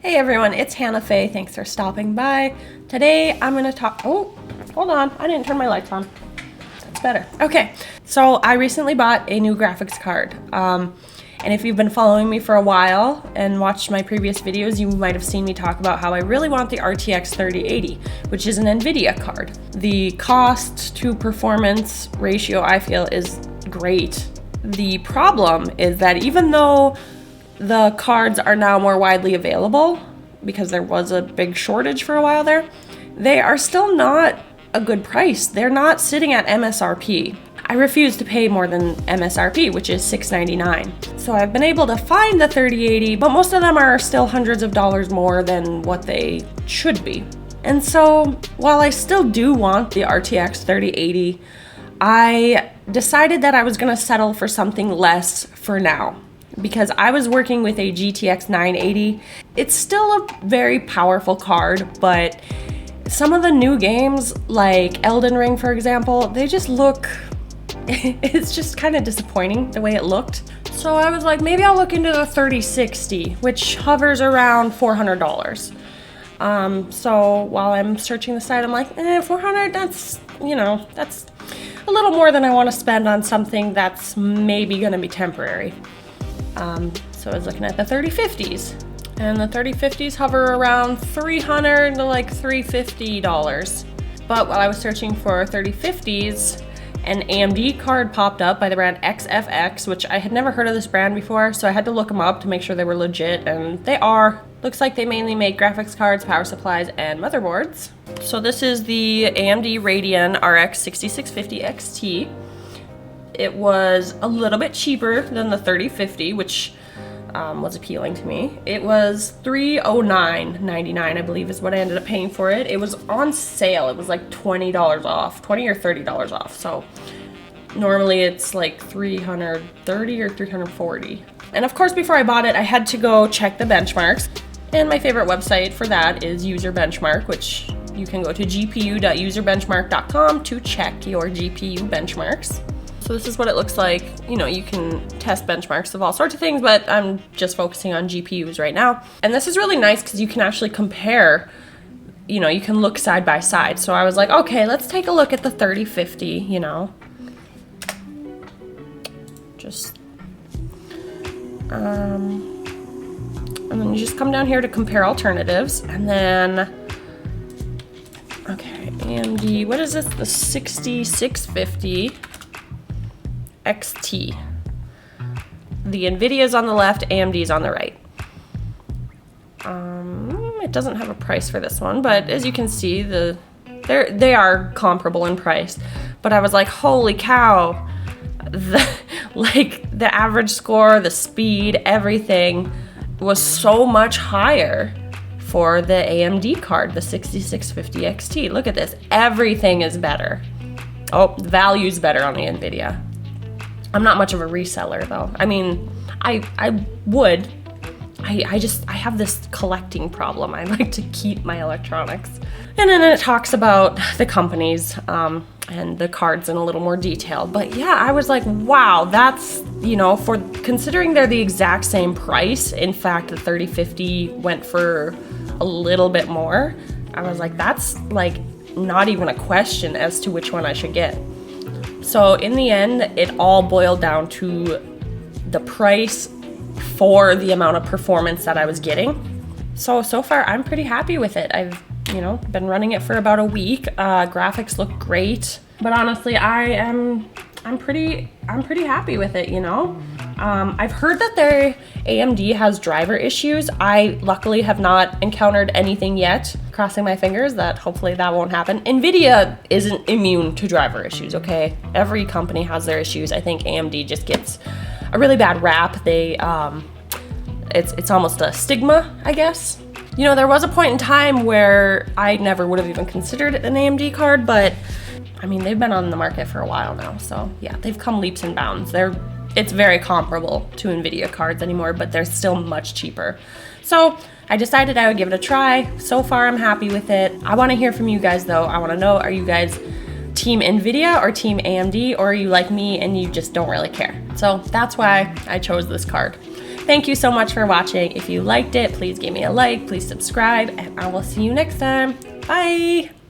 Hey everyone, it's Hannah Faye. Thanks for stopping by. Today I'm going to talk. Oh, hold on. I didn't turn my lights on. That's better. Okay, so I recently bought a new graphics card. And if you've been following me for a while and watched my previous videos, you might have seen me talk about how I really want the RTX 3080, which is an NVIDIA card. The cost to performance ratio, I feel, is great. The problem is that even though the cards are now more widely available, because there was a big shortage for a while there, they are still not a good price. They're not sitting at MSRP. I refuse to pay more than MSRP, which is $699. So I've been able to find the 3080, but most of them are still hundreds of dollars more than what they should be. And so while I still do want the RTX 3080, I decided that I was gonna settle for something less for now, because I was working with a GTX 980. It's still a very powerful card, but some of the new games, like Elden Ring, for example, they just look, it's just kind of disappointing the way it looked. So I was like, maybe I'll look into the 3060, which hovers around $400. So while I'm searching the site, I'm like, 400, that's a little more than I want to spend on something that's maybe gonna be temporary. So I was looking at the 3050s, and the 3050s hover around $300 to like $350. But while I was searching for 3050s, an AMD card popped up by the brand XFX, which I had never heard of this brand before, so I had to look them up to make sure they were legit, and they are. Looks like they mainly make graphics cards, power supplies, and motherboards. So this is the AMD Radeon RX 6650 XT. It was a little bit cheaper than the 3050, which was appealing to me. It was $309.99, I believe, is what I ended up paying for it. It was on sale. It was like $20 off, $20 or $30 off. So normally it's like $330 or $340. And of course, before I bought it, I had to go check the benchmarks. And my favorite website for that is User Benchmark, which you can go to gpu.userbenchmark.com to check your GPU benchmarks. So this is what it looks like. You know, you can test benchmarks of all sorts of things, but I'm just focusing on GPUs right now. And this is really nice because you can actually compare, you know, you can look side by side. So I was like, okay, let's take a look at the 3050, you know. Just, and then you just come down here to compare alternatives, and then, okay, AMD, what is this? The 6650 XT. The NVIDIA's on the left, AMD's on the right. It doesn't have a price for this one, but as you can see, they are comparable in price. But I was like, holy cow, the average score, the speed, everything was so much higher for the AMD card, the 6650 XT. Look at this, everything is better. Oh, the value's better on the NVIDIA. I'm not much of a reseller though. I mean, I would. I have this collecting problem. I like to keep my electronics. And then it talks about the companies and the cards in a little more detail. But yeah, I was like, wow, that's, you know, for considering they're the exact same price. In fact, the 3050 went for a little bit more. I was like, that's like not even a question as to which one I should get. So in the end, it all boiled down to the price for the amount of performance that I was getting. So far, I'm pretty happy with it. I've, you know, been running it for about a week. Graphics look great, but honestly, I'm pretty happy with it, you know? I've heard that their AMD has driver issues. I luckily have not encountered anything yet. Crossing my fingers that hopefully that won't happen. NVIDIA isn't immune to driver issues, okay? Every company has their issues. I think AMD just gets a really bad rap. They, it's almost a stigma, I guess. You know, there was a point in time where I never would have even considered an AMD card, but I mean, they've been on the market for a while now. So yeah, they've come leaps and bounds. It's very comparable to NVIDIA cards anymore, but they're still much cheaper. So I decided I would give it a try. So far, I'm happy with it. I want to hear from you guys though. I want to know, are you guys Team NVIDIA or Team AMD, or are you like me and you just don't really care? So that's why I chose this card. Thank you so much for watching. If you liked it, please give me a like, please subscribe, and I will see you next time. Bye!